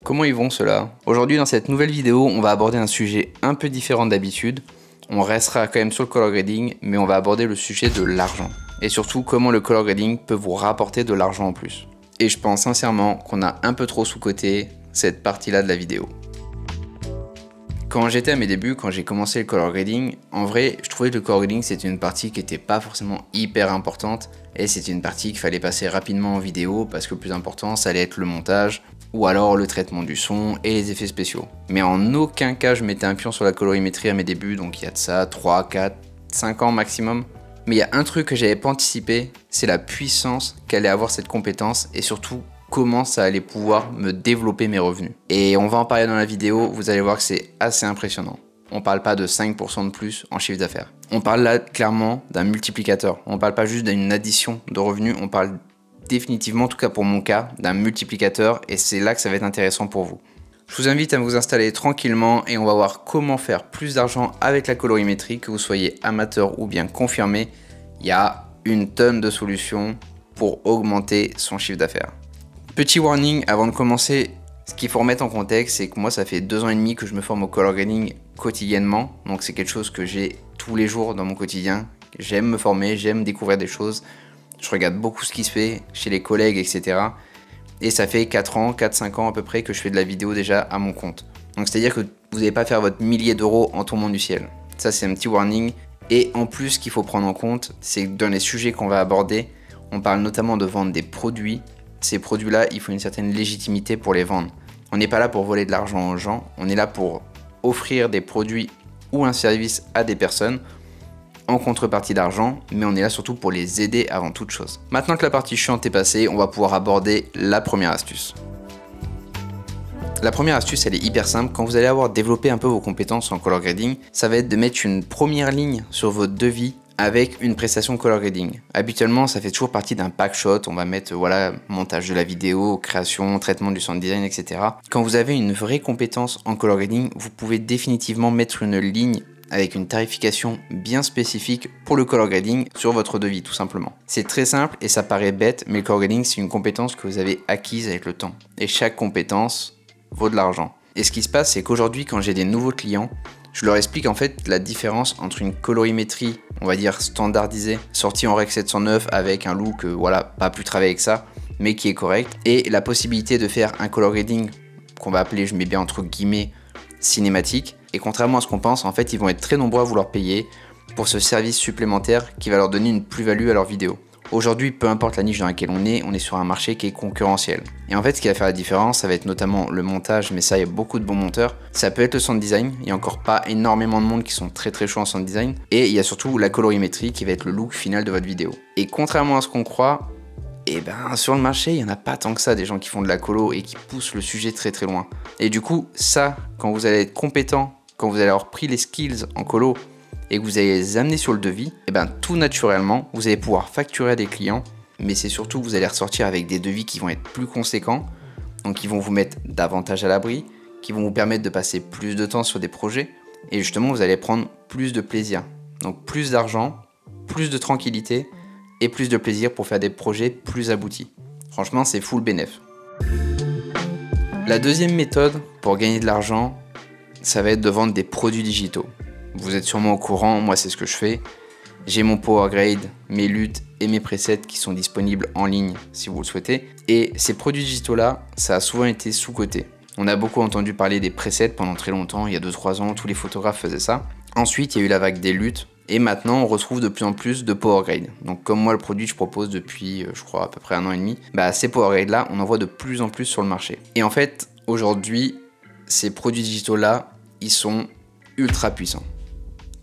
Comment ils vont ceux-là? Aujourd'hui dans cette nouvelle vidéo, on va aborder un sujet un peu différent d'habitude. On restera quand même sur le color grading, mais on va aborder le sujet de l'argent. Et surtout comment le color grading peut vous rapporter de l'argent en plus. Et je pense sincèrement qu'on a un peu trop sous-coté cette partie-là de la vidéo. Quand j'étais à mes débuts, quand j'ai commencé le color grading, en vrai, je trouvais que le color grading c'était une partie qui n'était pas forcément hyper importante et c'était une partie qu'il fallait passer rapidement en vidéo parce que le plus important ça allait être le montage ou alors le traitement du son et les effets spéciaux. Mais en aucun cas je mettais un pion sur la colorimétrie à mes débuts, donc il y a de ça 3, 4, 5 ans maximum. Mais il y a un truc que j'avais pas anticipé, c'est la puissance qu'allait avoir cette compétence et surtout comment ça allait pouvoir me développer mes revenus. Et on va en parler dans la vidéo, vous allez voir que c'est assez impressionnant. On parle pas de 5% de plus en chiffre d'affaires. On parle là clairement d'un multiplicateur. On parle pas juste d'une addition de revenus, on parle définitivement, en tout cas pour mon cas, d'un multiplicateur et c'est là que ça va être intéressant pour vous. Je vous invite à vous installer tranquillement et on va voir comment faire plus d'argent avec la colorimétrie, que vous soyez amateur ou bien confirmé. Il y a une tonne de solutions pour augmenter son chiffre d'affaires. Petit warning avant de commencer, ce qu'il faut remettre en contexte, c'est que moi ça fait 2 ans et demi que je me forme au color grading quotidiennement. Donc c'est quelque chose que j'ai tous les jours dans mon quotidien. J'aime me former, j'aime découvrir des choses. Je regarde beaucoup ce qui se fait chez les collègues, etc. Et ça fait 4-5 ans à peu près que je fais de la vidéo déjà à mon compte. Donc c'est à dire que vous n'allez pas faire votre millier d'euros en tombant du ciel. Ça c'est un petit warning. Et en plus ce qu'il faut prendre en compte, c'est que dans les sujets qu'on va aborder, on parle notamment de vendre des produits. Ces produits-là, il faut une certaine légitimité pour les vendre. On n'est pas là pour voler de l'argent aux gens, on est là pour offrir des produits ou un service à des personnes en contrepartie d'argent, mais on est là surtout pour les aider avant toute chose. Maintenant que la partie chiante est passée, on va pouvoir aborder la première astuce. La première astuce, elle est hyper simple. Quand vous allez avoir développé un peu vos compétences en color grading, ça va être de mettre une première ligne sur votre devis avec une prestation color grading. Habituellement, ça fait toujours partie d'un pack shot. On va mettre voilà, montage de la vidéo, création, traitement du sound design, etc. Quand vous avez une vraie compétence en color grading, vous pouvez définitivement mettre une ligne avec une tarification bien spécifique pour le color grading sur votre devis tout simplement. C'est très simple et ça paraît bête, mais le color grading c'est une compétence que vous avez acquise avec le temps. Et chaque compétence vaut de l'argent. Et ce qui se passe, c'est qu'aujourd'hui quand j'ai des nouveaux clients, je leur explique en fait la différence entre une colorimétrie, on va dire standardisée, sortie en Rec 709 avec un look, voilà, pas plus travailler avec ça, mais qui est correct, et la possibilité de faire un color grading qu'on va appeler, je mets bien entre guillemets, cinématique. Et contrairement à ce qu'on pense, en fait, ils vont être très nombreux à vouloir payer pour ce service supplémentaire qui va leur donner une plus-value à leur vidéo. Aujourd'hui, peu importe la niche dans laquelle on est sur un marché qui est concurrentiel. Et en fait, ce qui va faire la différence, ça va être notamment le montage, mais ça, il y a beaucoup de bons monteurs. Ça peut être le sound design, il n'y a encore pas énormément de monde qui sont très chauds en sound design. Et il y a surtout la colorimétrie qui va être le look final de votre vidéo. Et contrairement à ce qu'on croit, et ben sur le marché, il n'y en a pas tant que ça des gens qui font de la colo et qui poussent le sujet très loin. Et du coup, ça, quand vous allez être compétent, quand vous allez avoir pris les skills en colo et que vous allez les amener sur le devis, et ben tout naturellement, vous allez pouvoir facturer à des clients, mais c'est surtout que vous allez ressortir avec des devis qui vont être plus conséquents, donc qui vont vous mettre davantage à l'abri, qui vont vous permettre de passer plus de temps sur des projets, et justement vous allez prendre plus de plaisir. Donc plus d'argent, plus de tranquillité, et plus de plaisir pour faire des projets plus aboutis. Franchement, c'est full bénéf. La deuxième méthode pour gagner de l'argent, ça va être de vendre des produits digitaux. Vous êtes sûrement au courant, moi c'est ce que je fais. J'ai mon power grade, mes luttes et mes presets qui sont disponibles en ligne si vous le souhaitez. Et ces produits digitaux là, ça a souvent été sous-coté. On a beaucoup entendu parler des presets pendant très longtemps, il y a 2-3 ans, tous les photographes faisaient ça. Ensuite, il y a eu la vague des luttes. Et maintenant, on retrouve de plus en plus de power grade. Donc comme moi, le produit que je propose depuis, je crois, à peu près 1 an et demi, bah, ces power grade là, on en voit de plus en plus sur le marché. Et en fait, aujourd'hui, ces produits digitaux là, ils sont ultra puissants.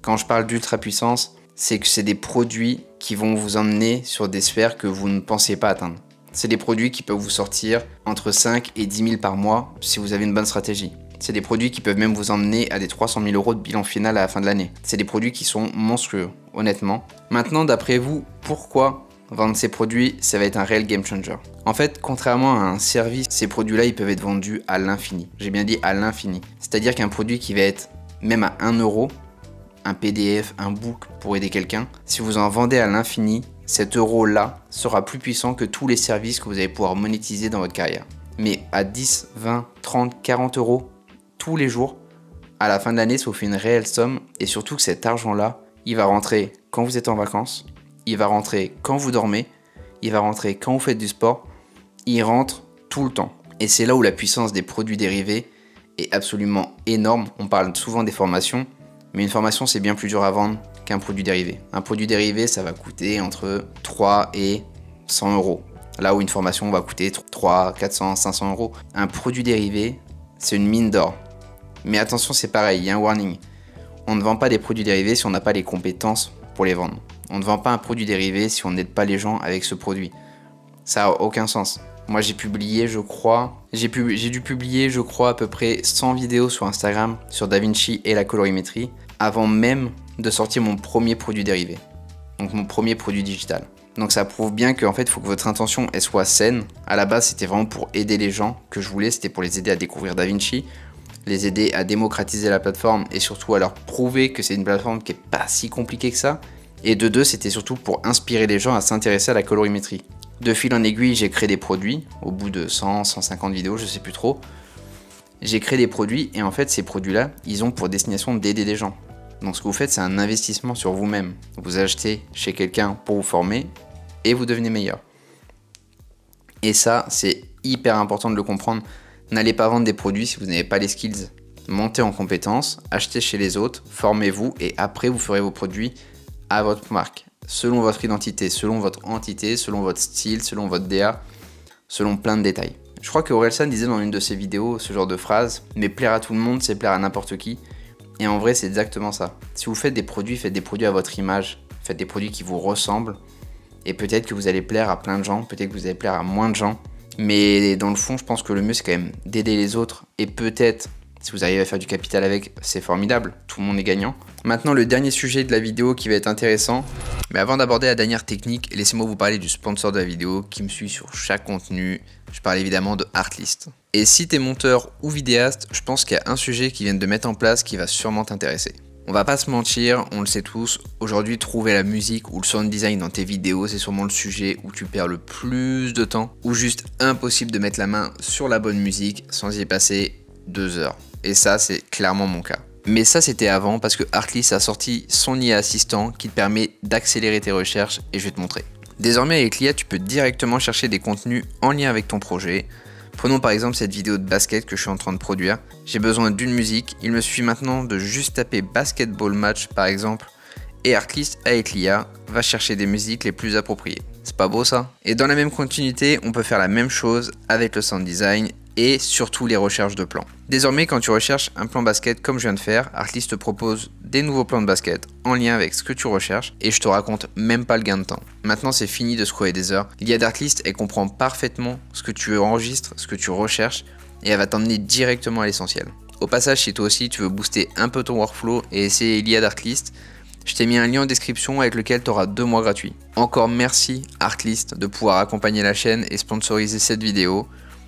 Quand je parle d'ultra puissance, c'est que c'est des produits qui vont vous emmener sur des sphères que vous ne pensiez pas atteindre. C'est des produits qui peuvent vous sortir entre 5 et 10 000 par mois si vous avez une bonne stratégie. C'est des produits qui peuvent même vous emmener à des 300 000 € de bilan final à la fin de l'année. C'est des produits qui sont monstrueux, honnêtement. Maintenant, d'après vous, pourquoi vendre ces produits, ça va être un réel game changer? En fait, contrairement à un service, ces produits-là, ils peuvent être vendus à l'infini. J'ai bien dit à l'infini. C'est-à-dire qu'un produit qui va être même à 1 €, un PDF, un book pour aider quelqu'un, si vous en vendez à l'infini, cet euro-là sera plus puissant que tous les services que vous allez pouvoir monétiser dans votre carrière. Mais à 10, 20, 30, 40 euros tous les jours, à la fin de l'année, ça vous fait une réelle somme. Et surtout que cet argent-là, il va rentrer quand vous êtes en vacances, il va rentrer quand vous dormez, il va rentrer quand vous faites du sport, il rentre tout le temps. Et c'est là où la puissance des produits dérivés est absolument énorme. On parle souvent des formations, mais une formation c'est bien plus dur à vendre qu'un produit dérivé. Un produit dérivé, ça va coûter entre 3 et 100 euros. Là où une formation va coûter 3, 400, 500 euros. Un produit dérivé, c'est une mine d'or. Mais attention, c'est pareil, il y a un warning. On ne vend pas des produits dérivés si on n'a pas les compétences pour les vendre. On ne vend pas un produit dérivé si on n'aide pas les gens avec ce produit. Ça n'a aucun sens. Moi j'ai publié, je crois, j'ai dû publier, je crois, à peu près 100 vidéos sur Instagram sur DaVinci et la colorimétrie avant même de sortir mon premier produit dérivé. Donc mon premier produit digital. Donc ça prouve bien qu'en fait, il faut que votre intention elle soit saine. À la base, c'était vraiment pour aider les gens que je voulais, c'était pour les aider à découvrir DaVinci, les aider à démocratiser la plateforme et surtout à leur prouver que c'est une plateforme qui n'est pas si compliquée que ça. Et de deux, c'était surtout pour inspirer les gens à s'intéresser à la colorimétrie. De fil en aiguille, j'ai créé des produits, au bout de 100, 150 vidéos, je sais plus trop. J'ai créé des produits et en fait ces produits-là, ils ont pour destination d'aider des gens. Donc ce que vous faites, c'est un investissement sur vous-même. Vous achetez chez quelqu'un pour vous former et vous devenez meilleur. Et ça, c'est hyper important de le comprendre. N'allez pas vendre des produits si vous n'avez pas les skills. Montez en compétences, achetez chez les autres, formez-vous et après vous ferez vos produits à votre marque. Selon votre identité, selon votre entité, selon votre style, selon votre DA, selon plein de détails. Je crois que Orelsan disait dans une de ses vidéos ce genre de phrase, mais plaire à tout le monde, c'est plaire à n'importe qui. Et en vrai, c'est exactement ça. Si vous faites des produits à votre image, faites des produits qui vous ressemblent, et peut-être que vous allez plaire à plein de gens, peut-être que vous allez plaire à moins de gens, mais dans le fond, je pense que le mieux, c'est quand même d'aider les autres, et peut-être, si vous arrivez à faire du capital avec, c'est formidable, tout le monde est gagnant. Maintenant, le dernier sujet de la vidéo qui va être intéressant, mais avant d'aborder la dernière technique, laissez-moi vous parler du sponsor de la vidéo qui me suit sur chaque contenu. Je parle évidemment de Artlist. Et si t'es monteur ou vidéaste, je pense qu'il y a un sujet qu'ils viennent de mettre en place qui va sûrement t'intéresser. On va pas se mentir, on le sait tous, aujourd'hui trouver la musique ou le sound design dans tes vidéos, c'est sûrement le sujet où tu perds le plus de temps, ou juste impossible de mettre la main sur la bonne musique sans y passer 2 heures. Et ça, c'est clairement mon cas. Mais ça, c'était avant parce que Artlist a sorti son IA assistant qui te permet d'accélérer tes recherches et je vais te montrer. Désormais, avec l'IA, tu peux directement chercher des contenus en lien avec ton projet. Prenons par exemple cette vidéo de basket que je suis en train de produire. J'ai besoin d'une musique, il me suffit maintenant de juste taper basketball match par exemple et Artlist avec l'IA va chercher des musiques les plus appropriées. C'est pas beau ça? Et dans la même continuité, on peut faire la même chose avec le sound design et surtout les recherches de plans. Désormais, quand tu recherches un plan basket comme je viens de faire, Artlist te propose des nouveaux plans de basket en lien avec ce que tu recherches et je te raconte même pas le gain de temps. Maintenant, c'est fini de scroller des heures. L'IA d'Artlist, elle comprend parfaitement ce que tu enregistres, ce que tu recherches et elle va t'emmener directement à l'essentiel. Au passage, si toi aussi tu veux booster un peu ton workflow et essayer l'IA d'Artlist, je t'ai mis un lien en description avec lequel tu auras 2 mois gratuits. Encore merci Artlist de pouvoir accompagner la chaîne et sponsoriser cette vidéo.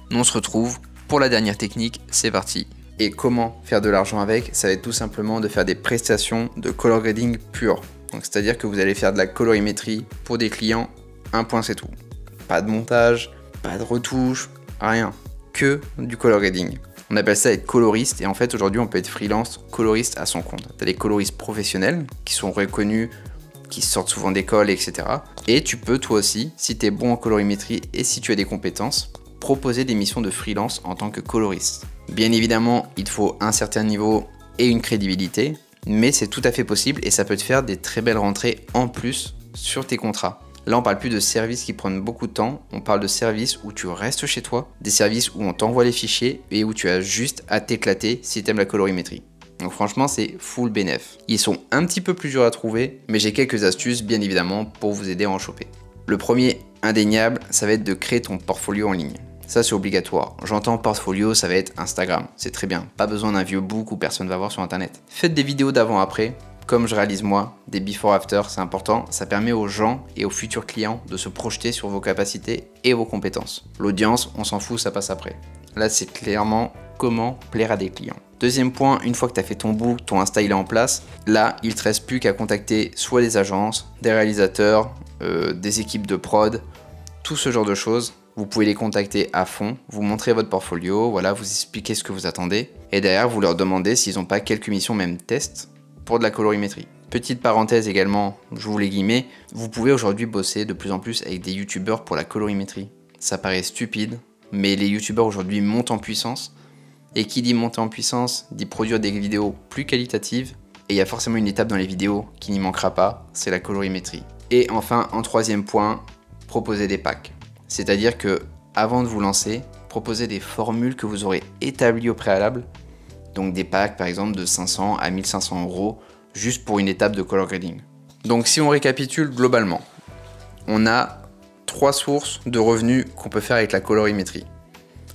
Nous on se retrouve pour la dernière technique, c'est parti. Et comment faire de l'argent avec? Ça va être tout simplement de faire des prestations de color grading pur. Donc c'est-à-dire que vous allez faire de la colorimétrie pour des clients, un point c'est tout. Pas de montage, pas de retouche, rien. Que du color grading. On appelle ça être coloriste et en fait aujourd'hui on peut être freelance coloriste à son compte. Tu as des coloristes professionnels qui sont reconnus, qui sortent souvent d'école, etc. Et tu peux toi aussi, si tu es bon en colorimétrie et si tu as des compétences, proposer des missions de freelance en tant que coloriste. Bien évidemment, il te faut un certain niveau et une crédibilité, mais c'est tout à fait possible et ça peut te faire des très belles rentrées en plus sur tes contrats. Là, on parle plus de services qui prennent beaucoup de temps, on parle de services où tu restes chez toi, des services où on t'envoie les fichiers et où tu as juste à t'éclater si tu aimes la colorimétrie. Donc franchement, c'est full bénéf. Ils sont un petit peu plus durs à trouver, mais j'ai quelques astuces bien évidemment pour vous aider à en choper. Le premier, indéniable, ça va être de créer ton portfolio en ligne. Ça, c'est obligatoire. J'entends portfolio, ça va être Instagram. C'est très bien. Pas besoin d'un vieux book où personne va voir sur Internet. Faites des vidéos d'avant-après. Comme je réalise moi, des before-after, c'est important. Ça permet aux gens et aux futurs clients de se projeter sur vos capacités et vos compétences. L'audience, on s'en fout, ça passe après. Là, c'est clairement comment plaire à des clients. Deuxième point, une fois que tu as fait ton book, ton Insta il est en place, là, il ne te reste plus qu'à contacter soit des agences, des réalisateurs, des équipes de prod, tout ce genre de choses. Vous pouvez les contacter à fond, vous montrez votre portfolio, voilà, vous expliquez ce que vous attendez, et derrière vous leur demandez s'ils n'ont pas quelques missions, même test, pour de la colorimétrie. Petite parenthèse également, j'ouvre les guillemets, vous pouvez aujourd'hui bosser de plus en plus avec des youtubeurs pour la colorimétrie. Ça paraît stupide, mais les youtubeurs aujourd'hui montent en puissance, et qui dit monter en puissance, dit produire des vidéos plus qualitatives, et il y a forcément une étape dans les vidéos qui n'y manquera pas, c'est la colorimétrie. Et enfin, en troisième point, proposer des packs. C'est-à-dire que, avant de vous lancer, proposez des formules que vous aurez établies au préalable, donc des packs par exemple de 500 à 1500 euros, juste pour une étape de color grading. Donc si on récapitule globalement, on a 3 sources de revenus qu'on peut faire avec la colorimétrie,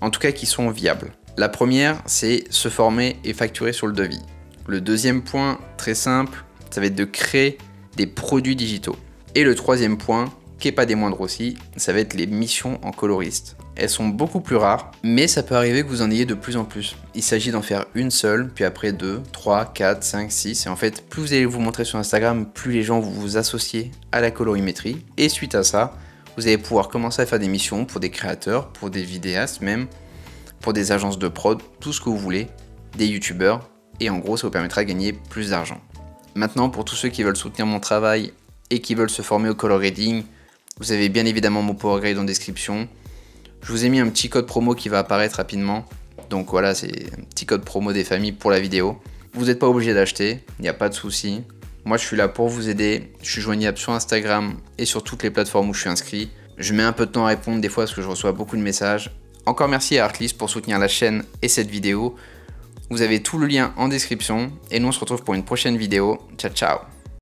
en tout cas qui sont viables. La première, c'est se former et facturer sur le devis. Le deuxième point, très simple, ça va être de créer des produits digitaux. Et le troisième point, qui n'est pas des moindres aussi, ça va être les missions en coloriste. Elles sont beaucoup plus rares, mais ça peut arriver que vous en ayez de plus en plus. Il s'agit d'en faire une seule, puis après 2, 3, 4, 5, 6. Et en fait, plus vous allez vous montrer sur Instagram, plus les gens vont vous associer à la colorimétrie. Et suite à ça, vous allez pouvoir commencer à faire des missions pour des créateurs, pour des vidéastes même, pour des agences de prod, tout ce que vous voulez, des youtubeurs. Et en gros, ça vous permettra de gagner plus d'argent. Maintenant, pour tous ceux qui veulent soutenir mon travail et qui veulent se former au color grading, vous avez bien évidemment mon Power Grade en description. Je vous ai mis un petit code promo qui va apparaître rapidement. Donc voilà, c'est un petit code promo des familles pour la vidéo. Vous n'êtes pas obligé d'acheter, il n'y a pas de souci. Moi je suis là pour vous aider. Je suis joignable sur Instagram et sur toutes les plateformes où je suis inscrit. Je mets un peu de temps à répondre des fois parce que je reçois beaucoup de messages. Encore merci à Artlist pour soutenir la chaîne et cette vidéo. Vous avez tout le lien en description. Et nous on se retrouve pour une prochaine vidéo. Ciao ciao.